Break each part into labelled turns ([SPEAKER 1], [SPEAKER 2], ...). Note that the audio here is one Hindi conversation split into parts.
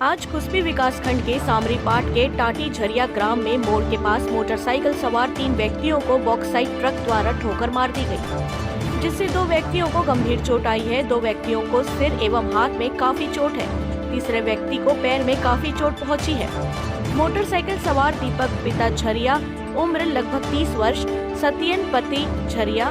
[SPEAKER 1] आज कुस्मी विकासखंड के सामरीपाट के टाटी झरिया ग्राम में मोड़ के पास मोटरसाइकिल सवार 3 व्यक्तियों को बॉक्साइट ट्रक द्वारा ठोकर मार दी गई, जिससे 2 व्यक्तियों को गंभीर चोट आई है। 2 व्यक्तियों को सिर एवं हाथ में काफी चोट है। तीसरे व्यक्ति को पैर में काफी चोट पहुंची है। मोटरसाइकिल सवार दीपक पिता झरिया उम्र लगभग 30 वर्ष, सत्यन पति झरिया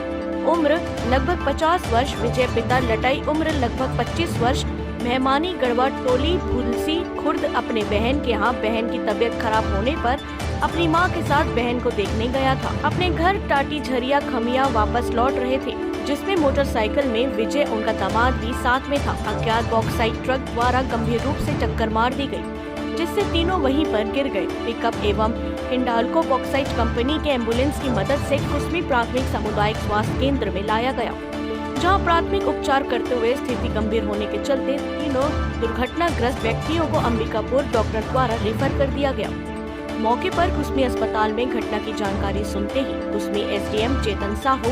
[SPEAKER 1] उम्र लगभग 50 वर्ष, विजय पिता लटाई उम्र लगभग 25 वर्ष, मेहमानी गढ़वा टोली भूलसी खुर्द अपने बहन के यहाँ बहन की तबीयत खराब होने पर अपनी मां के साथ बहन को देखने गया था। अपने घर टाटी झरिया खमिया वापस लौट रहे थे, जिसमें मोटरसाइकिल में विजय उनका दामाद भी साथ में था। अज्ञात बॉक्साइट ट्रक द्वारा गंभीर रूप से टक्कर मार दी गई, जिससे तीनों वहीं पर गिर गए। पिकअप एवं हिंडाल्को बॉक्साइट कंपनी के एम्बुलेंस की मदद से कुस्मी प्राथमिक सामुदायिक स्वास्थ्य केंद्र में लाया गया, जहां प्राथमिक उपचार करते हुए स्थिति गंभीर होने के चलते तीनों दुर्घटनाग्रस्त व्यक्तियों को अंबिकापुर डॉक्टर द्वारा रेफर कर दिया गया। मौके पर कुस्मी अस्पताल में घटना की जानकारी सुनते ही कुस्मी एसडीएम चेतन साहू,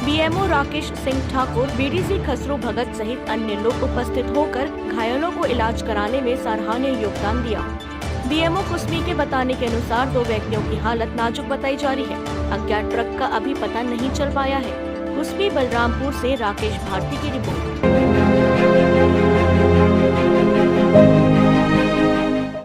[SPEAKER 1] बीएमओ राकेश सिंह ठाकुर, बीडीसी खसरू भगत सहित अन्य लोग उपस्थित होकर घायलों को इलाज कराने में सराहनीय योगदान दिया। बीएमओ कुस्मी के बताने के अनुसार 2 व्यक्तियों की हालत नाजुक बताई जा रही है। अज्ञात ट्रक का अभी पता नहीं चल पाया है। कुस्मी बलरामपुर से राकेश भारती की रिपोर्ट।